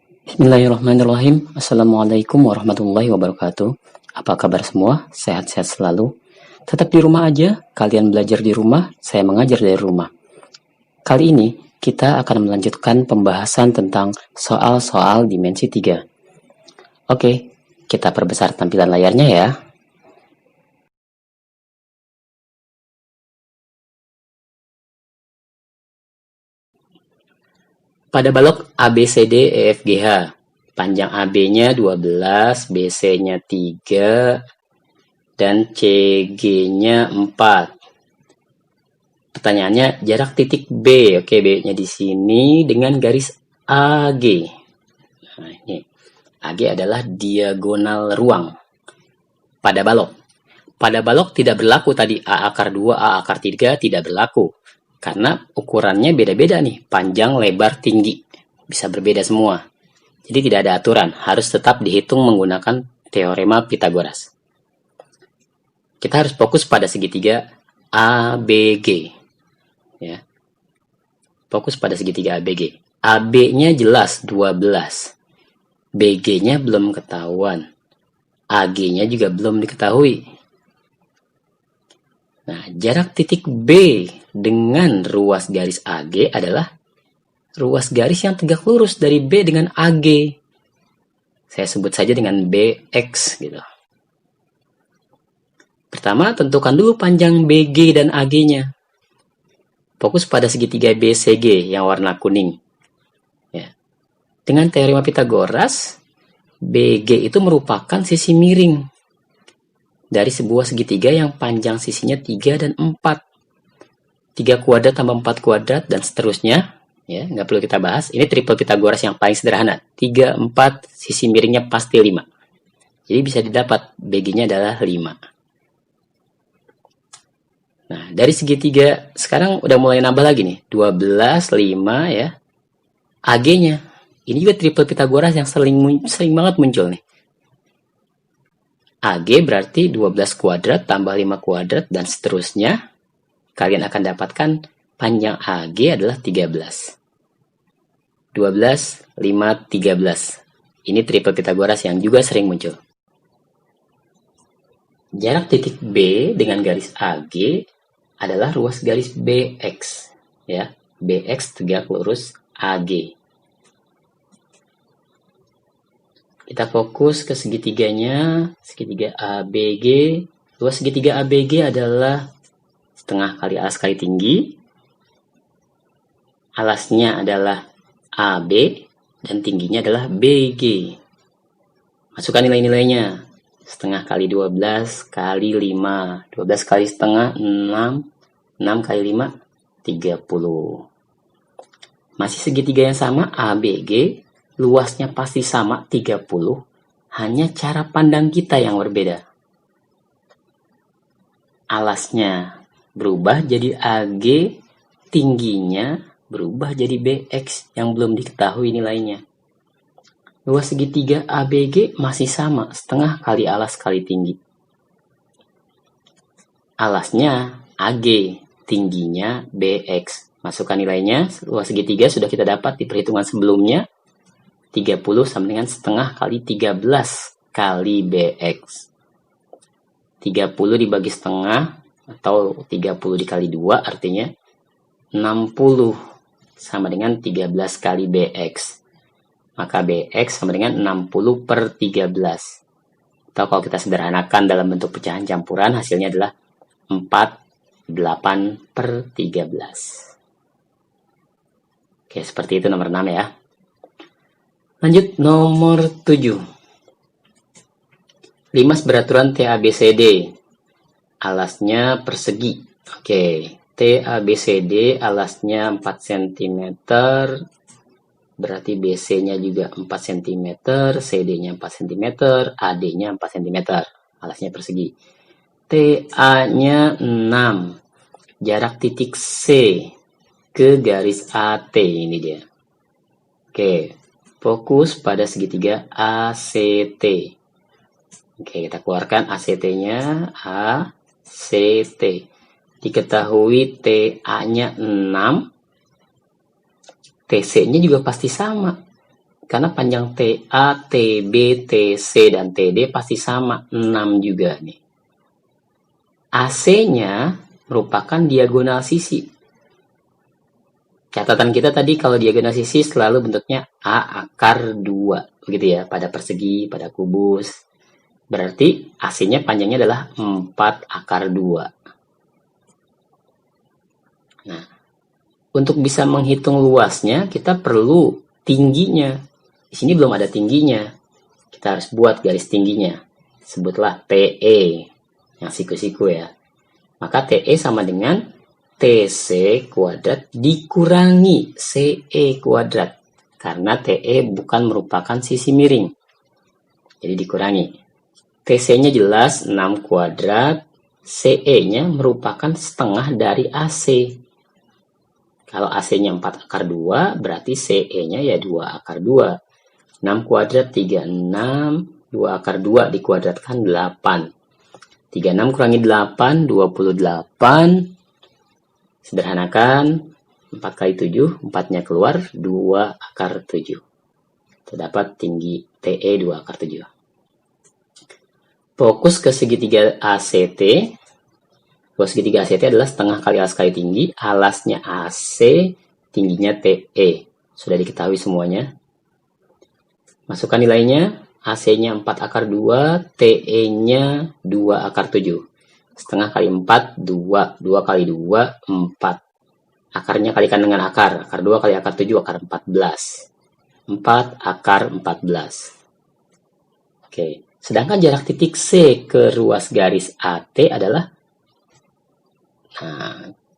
Bismillahirrahmanirrahim. Assalamualaikum warahmatullahi wabarakatuh. Apa kabar semua? Sehat-sehat selalu. Tetap di rumah aja. Kalian belajar di rumah, saya mengajar dari rumah. Kali ini kita akan melanjutkan pembahasan tentang soal-soal dimensi 3. Oke, kita perbesar tampilan layarnya ya. Pada balok ABCDEFGH, panjang AB-nya 12, BC-nya 3, dan CG-nya 4. Pertanyaannya, jarak titik B. Oke, B-nya di sini dengan garis AG. Nah, ini. AG adalah diagonal ruang pada balok. Pada balok tidak berlaku tadi A akar 2, A akar 3 tidak berlaku. Karena ukurannya beda-beda nih, panjang, lebar, tinggi. Bisa berbeda semua. Jadi tidak ada aturan, harus tetap dihitung menggunakan teorema Pythagoras. Kita harus fokus pada segitiga ABG. Ya. Fokus pada segitiga ABG. AB-nya jelas 12. BG-nya belum ketahuan. AG-nya juga belum diketahui. Nah, jarak titik B dengan ruas garis AG adalah ruas garis yang tegak lurus dari B dengan AG. Saya sebut saja dengan BX gitu. Pertama, tentukan dulu panjang BG dan AG-nya. Fokus pada segitiga BCG yang warna kuning. Ya. Dengan teorema Pythagoras, BG itu merupakan sisi miring dari sebuah segitiga yang panjang sisinya 3 dan 4. 3 kuadrat tambah 4 kuadrat dan seterusnya. Ya, nggak perlu kita bahas. Ini triple Pythagoras yang paling sederhana. 3, 4, sisi miringnya pasti 5. Jadi bisa didapat BG-nya adalah 5. Nah, dari segitiga sekarang udah mulai nambah lagi nih. 12, 5 ya. AG-nya. Ini juga triple Pythagoras yang sering banget muncul nih. AG berarti 12 kuadrat tambah 5 kuadrat dan seterusnya. Kalian akan dapatkan panjang AG adalah 13. 12, 5, 13. Ini triple Pythagoras yang juga sering muncul. Jarak titik B dengan garis AG adalah ruas garis BX. Ya, BX tegak lurus AG. Kita fokus ke segitiganya, segitiga ABG. Luas segitiga ABG adalah setengah kali alas kali tinggi. Alasnya adalah AB dan tingginya adalah BG. Masukkan nilai-nilainya. Setengah kali 12 kali 5. 12 kali setengah 6. 6 kali 5 30. Masih segitiga yang sama ABG. Luasnya pasti sama 30, hanya cara pandang kita yang berbeda. Alasnya berubah jadi AG, tingginya berubah jadi BX yang belum diketahui nilainya. Luas segitiga ABG masih sama, setengah kali alas kali tinggi. Alasnya AG, tingginya BX. Masukkan nilainya, luas segitiga sudah kita dapat di perhitungan sebelumnya. 30 sama dengan setengah kali 13 kali BX. 30 dibagi setengah atau 30 dikali 2 artinya 60 sama dengan 13 kali BX. Maka BX sama dengan 60 per 13. Atau kalau kita sederhanakan dalam bentuk pecahan campuran hasilnya adalah 48 per 13. Oke, seperti itu nomor 6 ya. Lanjut nomor 7. Limas beraturan TABCD. Alasnya persegi. Oke, TABCD alasnya 4 cm. Berarti BC-nya juga 4 cm, CD-nya 4 cm, AD-nya 4 cm. Alasnya persegi. TA-nya 6. Jarak titik C ke garis AT ini dia. Oke. Fokus pada segitiga ACT. Oke, kita keluarkan ACT-nya. ACT. Diketahui TA-nya 6. TC-nya juga pasti sama. Karena panjang TA, TB, TC, dan TD pasti sama, 6 juga nih. AC-nya merupakan diagonal sisi. Catatan kita tadi kalau diagonal sisi selalu bentuknya A akar 2. Begitu ya, pada persegi, pada kubus. Berarti AC-nya panjangnya adalah 4 akar 2. Nah, untuk bisa menghitung luasnya, kita perlu tingginya. Di sini belum ada tingginya. Kita harus buat garis tingginya. Sebutlah TE, yang siku-siku ya. Maka TE sama dengan TC kuadrat dikurangi CE kuadrat. Karena TE bukan merupakan sisi miring. Jadi dikurangi. TC-nya jelas 6 kuadrat. CE-nya merupakan setengah dari AC. Kalau AC-nya 4 akar 2, berarti CE-nya ya 2 akar 2. 6 kuadrat 36, 2 akar 2 dikuadratkan 8. 36 kurangi 8, 28. Sederhanakan, 4 kali 7, 4-nya keluar, 2 akar 7. Terdapat tinggi TE 2 akar 7. Fokus ke segitiga ACT. Luas segitiga ACT adalah setengah kali alas kali tinggi. Alasnya AC, tingginya TE. Sudah diketahui semuanya. Masukkan nilainya. AC-nya 4 akar 2, TE-nya 2 akar 7. Setengah kali 4, 2. 2 kali 2, 4. Akarnya kalikan dengan akar. Akar 2 kali akar 7, akar 14. 4 akar 14. Oke. Sedangkan jarak titik C ke ruas garis AT adalah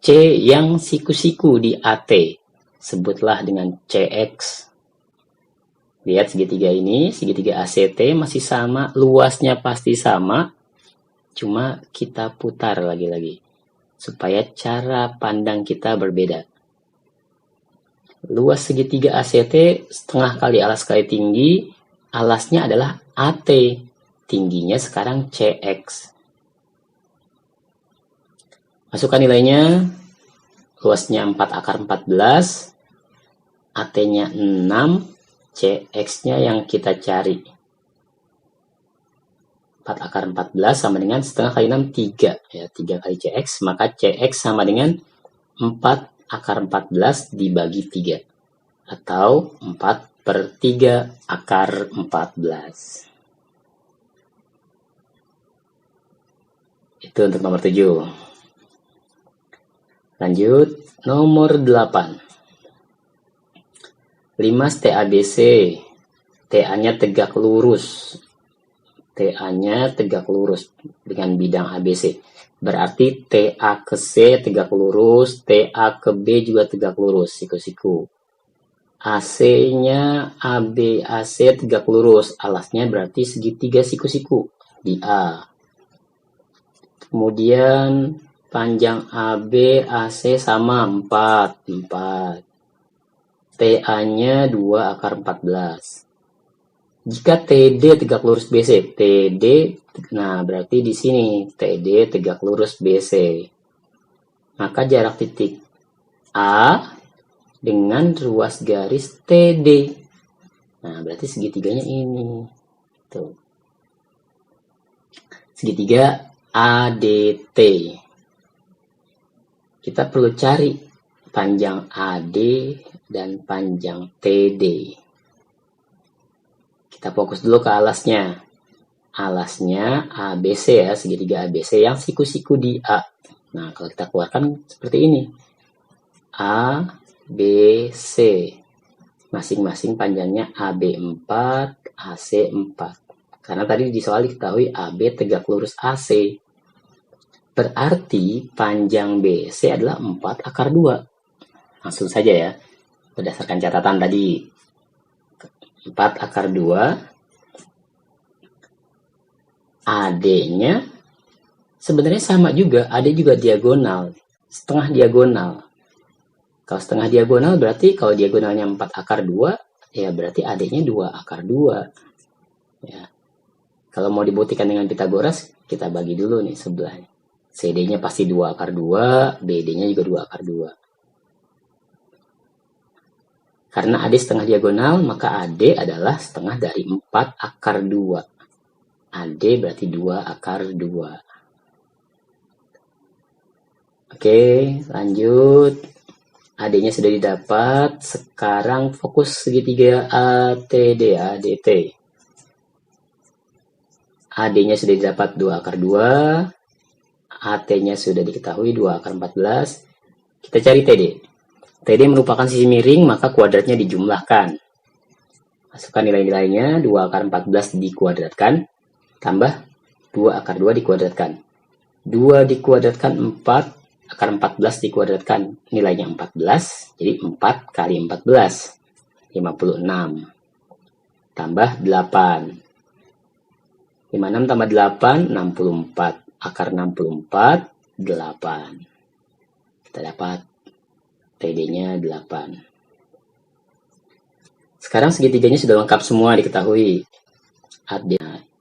C yang siku-siku di AT. Sebutlah dengan CX. Lihat segitiga ini, segitiga ACT masih sama, luasnya pasti sama. Cuma kita putar lagi-lagi. Supaya cara pandang kita berbeda. Luas segitiga ACT setengah kali alas kali tinggi. Alasnya adalah AT. Tingginya sekarang CX. Masukkan nilainya. Luasnya 4 akar 14. AT-nya 6. CX-nya yang kita cari. 4 akar 14 sama dengan setengah kali 6, 3. Ya, 3 kali CX. Maka CX sama dengan 4 akar 14 dibagi 3. Atau 4/3 akar 14. Itu untuk nomor 7. Lanjut, nomor 8. 5 TABC. TA-nya tegak lurus. TA-nya tegak lurus dengan bidang ABC. Berarti TA ke C tegak lurus, TA ke B juga tegak lurus, siku-siku. AC-nya ABAC tegak lurus, alasnya berarti segitiga siku-siku di A. Kemudian panjang AB AC sama 4. TA-nya 2 akar 14. Jika TD tegak lurus BC, nah berarti di sini TD tegak lurus BC. Maka jarak titik A dengan ruas garis TD. Nah, berarti segitiganya ini. Tuh. Segitiga ADT. Kita perlu cari panjang AD dan panjang TD. Kita fokus dulu ke alasnya. Alasnya ABC ya, segitiga ABC yang siku-siku di A. Nah, kalau kita keluarkan seperti ini. A, B, C. Masing-masing panjangnya AB 4, AC 4. Karena tadi di soal diketahui AB tegak lurus AC. Berarti panjang BC adalah 4 akar 2. Langsung saja ya. Berdasarkan catatan tadi. 4 akar 2. AD-nya sebenarnya sama juga. AD juga diagonal. Setengah diagonal. Kalau setengah diagonal berarti kalau diagonalnya 4 akar 2. Ya berarti AD-nya 2 akar 2. Ya. Kalau mau dibuktikan dengan Pitagoras, kita bagi dulu nih sebelahnya. CD-nya pasti 2 akar 2, BD-nya juga 2 akar 2. Karena AD setengah diagonal, maka AD adalah setengah dari 4 akar 2. AD berarti 2 akar 2. Oke, lanjut. AD-nya sudah didapat. Sekarang fokus segitiga ATD, ADT. AD-nya sudah didapat 2 akar 2. AT-nya sudah diketahui 2 akar 14. Kita cari TD. TD merupakan sisi miring, maka kuadratnya dijumlahkan. Masukkan nilai-nilainya, 2 akar 14 dikuadratkan, tambah 2 akar 2 dikuadratkan. 2 dikuadratkan 4, akar 14 dikuadratkan, nilainya 14, jadi 4 kali 14, 56. Tambah 8. 56 tambah 8, 64. Akar 64, 8. Kita dapat TD-nya 8. Sekarang segitiganya sudah lengkap semua diketahui.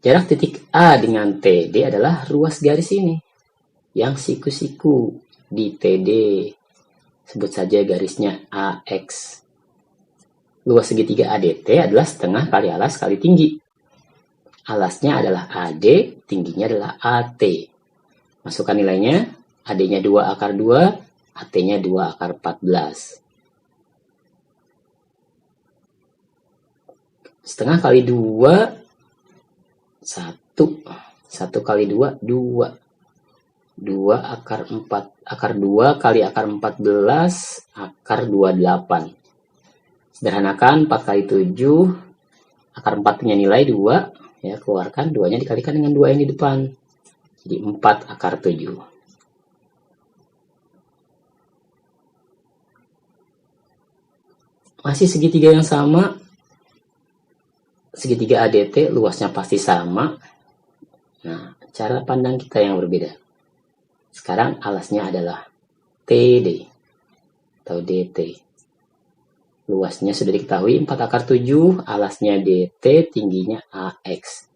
Jarak titik A dengan TD adalah ruas garis ini. Yang siku-siku di TD. Sebut saja garisnya AX. Luas segitiga ADT adalah setengah kali alas kali tinggi. Alasnya adalah AD, tingginya adalah AT. Masukkan nilainya, AD-nya 2 akar 2, AT-nya 2 akar 14. Setengah kali 2, 1. 1 kali 2, 2. 2 akar 4. Akar 2 kali akar 14, akar 28. Sederhanakan, 4 kali 7, akar 4 punya nilai 2. Ya, keluarkan 2-nya dikalikan dengan 2 yang di depan. Jadi 4 akar 7. Masih segitiga yang sama. Segitiga ADT luasnya pasti sama. Nah, cara pandang kita yang berbeda. Sekarang alasnya adalah TD atau DT. Luasnya sudah diketahui 4 akar 7, alasnya DT, tingginya AX.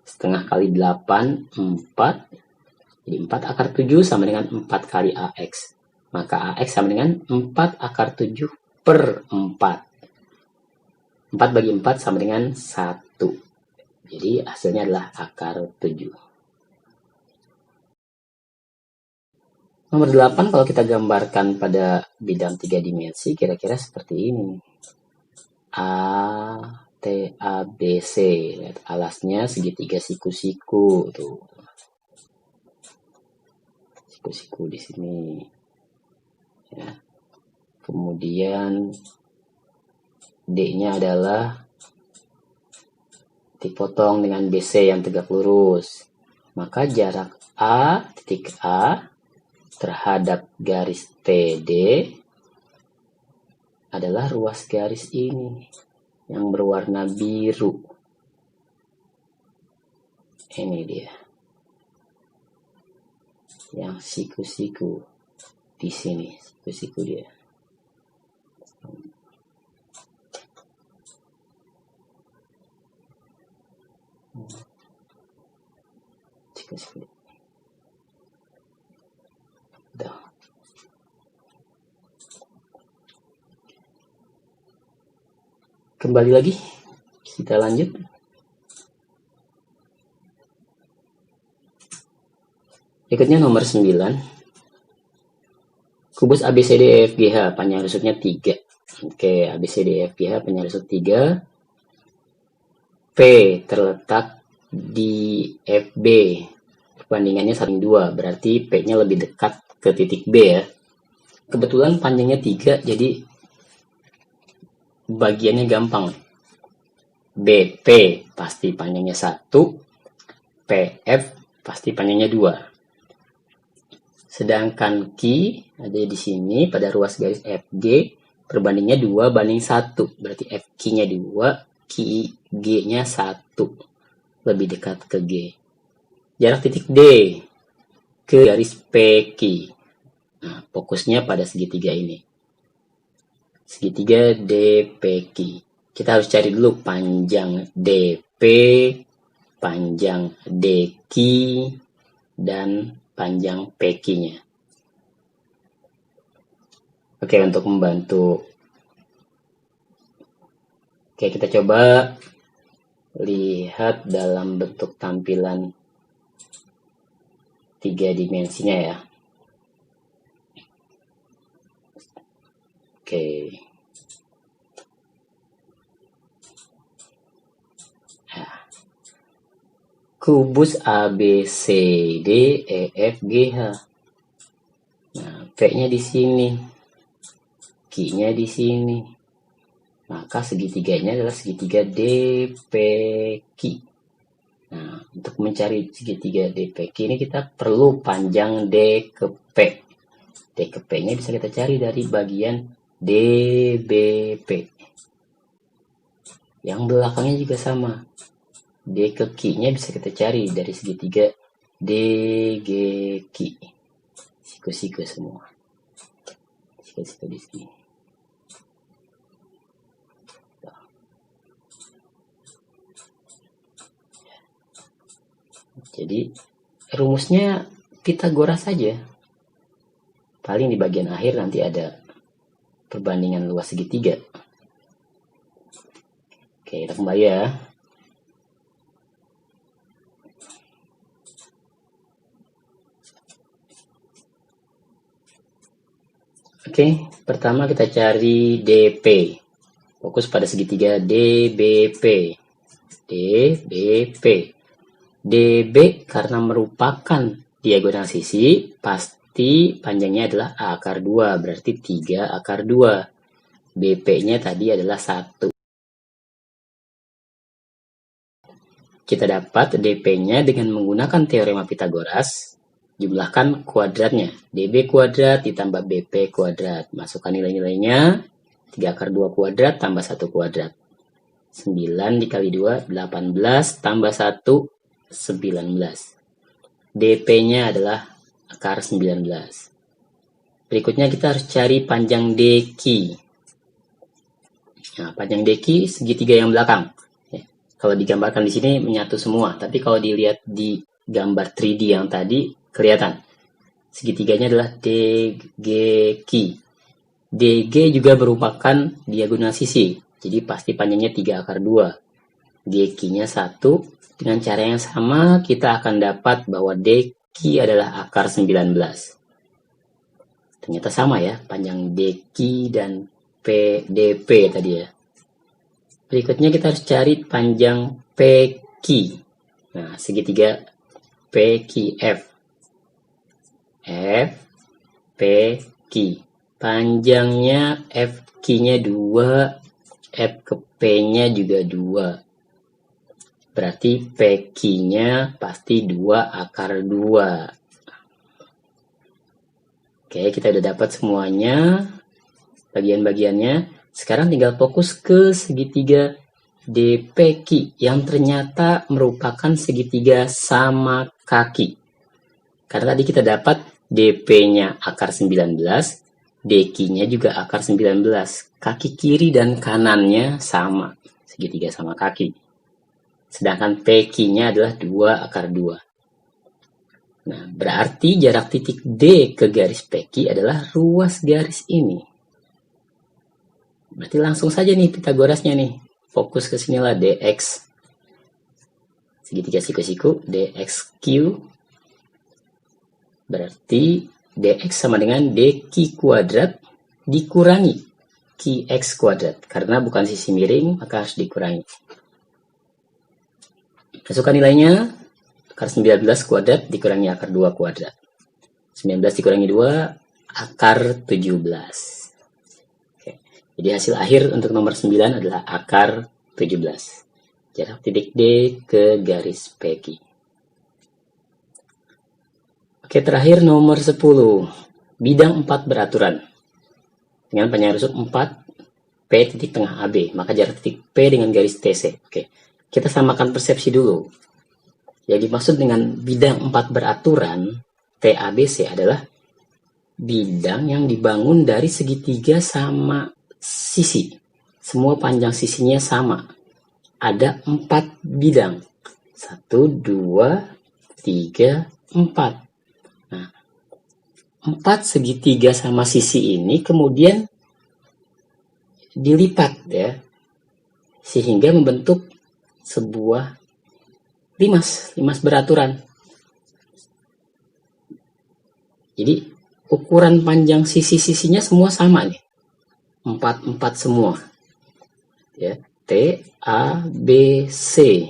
Setengah kali 8, 4. Jadi 4 akar 7 sama dengan 4 kali AX. Maka AX sama dengan 4 akar 7 per 4. 4 bagi 4 sama dengan 1. Jadi hasilnya adalah akar 7. Nomor 8 kalau kita gambarkan pada bidang 3 dimensi kira-kira seperti ini. A, T, A, B, C. Lihat alasnya segitiga siku-siku tuh. Siku-siku di sini. Ya. Kemudian D-nya adalah dipotong dengan BC yang tegak lurus. Maka jarak A, titik A terhadap garis TD adalah ruas garis ini yang berwarna biru. Ini dia. Yang siku-siku di sini, siku-siku dia. Siku-siku. Udah. Kembali lagi, kita lanjut. Berikutnya nomor 9. Kubus ABCDEFGH panjang rusuknya 3. Oke, ABCDEFGH panjang rusuk 3. P terletak di FB. Perbandingannya saling 2, berarti P-nya lebih dekat ke titik B ya. Kebetulan panjangnya 3, jadi bagiannya gampang. BP pasti panjangnya 1, PF pasti panjangnya 2. Sedangkan Q ada di sini pada ruas garis FG, perbandingnya 2 banding 1. Berarti FQ-nya 2, QG-nya 1. Lebih dekat ke G. Jarak titik D ke garis PQ. Nah, fokusnya pada segitiga ini. Segitiga DPQ. Kita harus cari dulu panjang DP, panjang DQ, dan panjang PQ-nya. Oke, untuk membantu Oke, kita coba lihat dalam bentuk tampilan 3 dimensinya ya. Oke. Nah, kubus ABCD EFGH. Nah, P-nya di sini. Q-nya di sini. Maka segitiganya adalah segitiga DPQ. Nah, untuk mencari segitiga DPQ ini kita perlu panjang D ke P. D ke P-nya bisa kita cari dari bagian DBP. Yang belakangnya juga sama. D ke Q-nya bisa kita cari dari segitiga DGQ. Siku-siku semua. Siku-siku di sini. Jadi rumusnya Pitagoras saja. Paling di bagian akhir nanti ada perbandingan luas segitiga. Oke, kita kembali ya. Oke, pertama kita cari DP. Fokus pada segitiga DBP. DBP. DB karena merupakan diagonal sisi, pasti panjangnya adalah A akar 2, berarti 3 akar 2. BP-nya tadi adalah 1. Kita dapat DP-nya dengan menggunakan teorema Pitagoras, jumlahkan kuadratnya. DB kuadrat ditambah BP kuadrat. Masukkan nilai-nilainya, 3 akar 2 kuadrat tambah 1 kuadrat. 9 dikali 2, 18 tambah 1, 19. DP-nya adalah akar 19. Berikutnya kita harus cari panjang DQ. Nah, panjang DQ segitiga yang belakang. Ya, kalau digambarkan di sini menyatu semua, tapi kalau dilihat di gambar 3D yang tadi kelihatan. Segitiganya adalah DGQ. DG juga merupakan diagonal sisi, jadi pasti panjangnya 3 akar 2. GQ-nya 1. Dengan cara yang sama, kita akan dapat bahwa DQ adalah akar 19. Ternyata sama ya, panjang DQ dan PDP tadi ya. Berikutnya kita harus cari panjang PQ. Nah, segitiga PQF. F, PQ. Panjangnya FQ-nya 2, F ke P-nya juga 2. Berarti PQ-nya pasti 2 akar 2. Oke, kita udah dapat semuanya. Bagian-bagiannya. Sekarang tinggal fokus ke segitiga DPQ yang ternyata merupakan segitiga sama kaki. Karena tadi kita dapat DP-nya akar 19, DQ-nya juga akar 19. Kaki kiri dan kanannya sama, segitiga sama kaki. Sedangkan PQ-nya adalah 2 akar 2. Nah, berarti jarak titik D ke garis PQ adalah ruas garis ini. Berarti langsung saja nih Pitagorasnya nih. Fokus ke sinilah DX. Segitiga siku-siku, DXQ. Berarti DX sama dengan DQ kuadrat dikurangi QX kuadrat. Karena bukan sisi miring, maka harus dikurangi. Masukkan nilainya, akar 19 kuadrat dikurangi akar 2 kuadrat. 19 dikurangi 2, akar 17. Oke. Jadi hasil akhir untuk nomor 9 adalah akar 17. Jarak titik D ke garis PQ. Oke, terakhir nomor 10. Bidang 4 beraturan. Dengan panjang rusuk 4, P titik tengah AB. Maka jarak titik P dengan garis TC. Oke. Kita samakan persepsi dulu. Yang dimaksud dengan bidang 4 beraturan, TABC adalah bidang yang dibangun dari segitiga sama sisi. Semua panjang sisinya sama. Ada 4 bidang. 1, 2, 3, 4. Nah, 4 segitiga sama sisi ini kemudian dilipat ya. sehingga membentuk sebuah limas beraturan. Jadi ukuran panjang sisi-sisinya semua sama nih. 4 semua. Ya, T, A, B, C.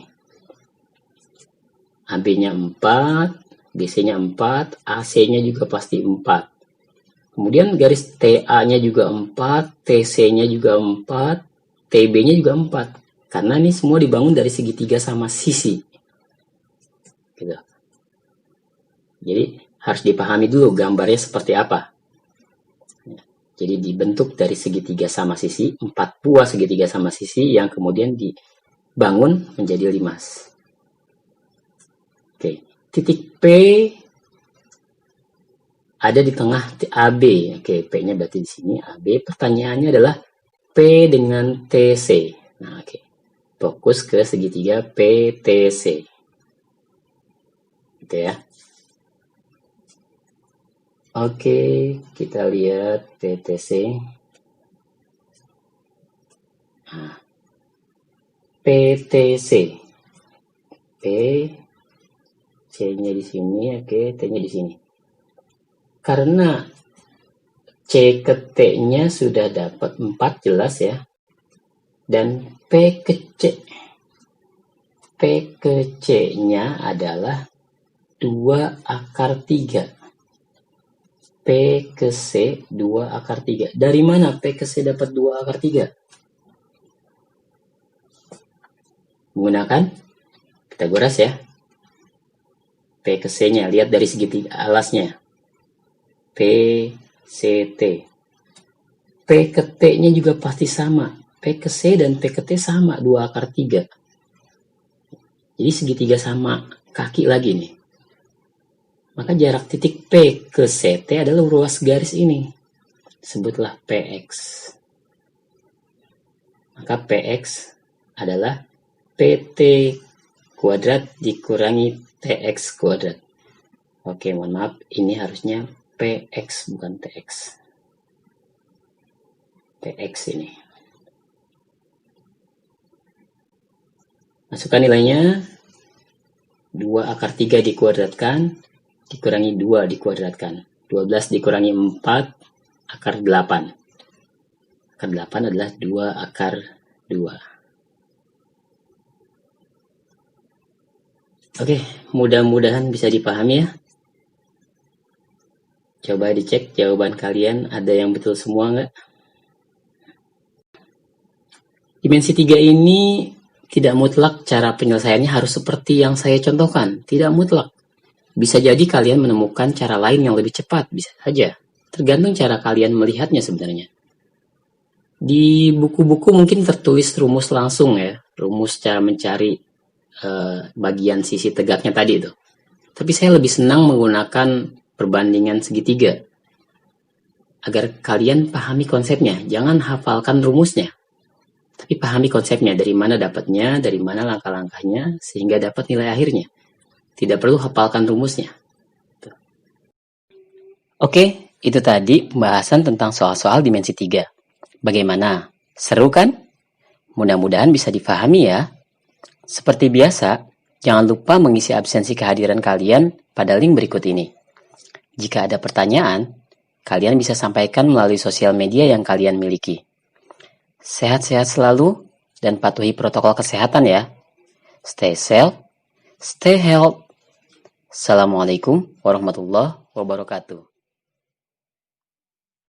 AB-nya 4, BC-nya 4, AC-nya juga pasti 4. Kemudian garis TA-nya juga 4, TC-nya juga 4, TB-nya juga 4. Karena ini semua dibangun dari segitiga sama sisi. Gitu. Jadi harus dipahami dulu gambarnya seperti apa. Jadi dibentuk dari segitiga sama sisi, 4 buah segitiga sama sisi yang kemudian dibangun menjadi limas. Oke, titik P ada di tengah AB. Oke, P-nya berarti di sini AB. Pertanyaannya adalah P dengan TC. Nah, oke. Fokus ke segitiga PTC. Gitu ya. Oke, kita lihat PTC. Nah, PTC. P, C-nya di sini, oke, T-nya di sini. Karena C ke T-nya sudah dapat 4 jelas ya. Dan P ke C. P ke C-nya adalah 2 akar 3. P ke C 2 akar 3. Dari mana P ke C dapat 2 akar 3? Menggunakan Pitagoras ya. P ke C-nya, lihat dari segitiga alasnya. P, C, T. P ke T-nya juga pasti sama. P ke C dan P ke T sama, 2 akar 3. Jadi segitiga sama kaki lagi nih. Maka jarak titik P ke CT adalah ruas garis ini. Sebutlah PX. Maka PX adalah PT kuadrat dikurangi TX kuadrat. Oke, mohon maaf. Ini harusnya PX bukan TX. PX ini. Masukkan nilainya. 2 akar 3 dikuadratkan. Dikurangi 2 dikuadratkan. 12 dikurangi 4 akar 8. Akar 8 adalah 2 akar 2. Oke, mudah-mudahan bisa dipahami ya. Coba dicek jawaban kalian, ada yang betul semua nggak? Dimensi 3 ini tidak mutlak cara penyelesaiannya harus seperti yang saya contohkan. Tidak mutlak. Bisa jadi kalian menemukan cara lain yang lebih cepat, bisa saja. Tergantung cara kalian melihatnya sebenarnya. Di buku-buku mungkin tertulis rumus langsung ya, rumus cara mencari bagian sisi tegaknya tadi itu. Tapi saya lebih senang menggunakan perbandingan segitiga. Agar kalian pahami konsepnya, jangan hafalkan rumusnya. Tapi pahami konsepnya, dari mana dapatnya, dari mana langkah-langkahnya, sehingga dapat nilai akhirnya. Tidak perlu hafalkan rumusnya. Oke, itu tadi pembahasan tentang soal-soal dimensi 3. Bagaimana? Seru kan? Mudah-mudahan bisa difahami ya. Seperti biasa, jangan lupa mengisi absensi kehadiran kalian pada link berikut ini. Jika ada pertanyaan, kalian bisa sampaikan melalui sosial media yang kalian miliki. Sehat-sehat selalu dan patuhi protokol kesehatan ya. Stay safe, stay healthy. Assalamualaikum warahmatullahi wabarakatuh.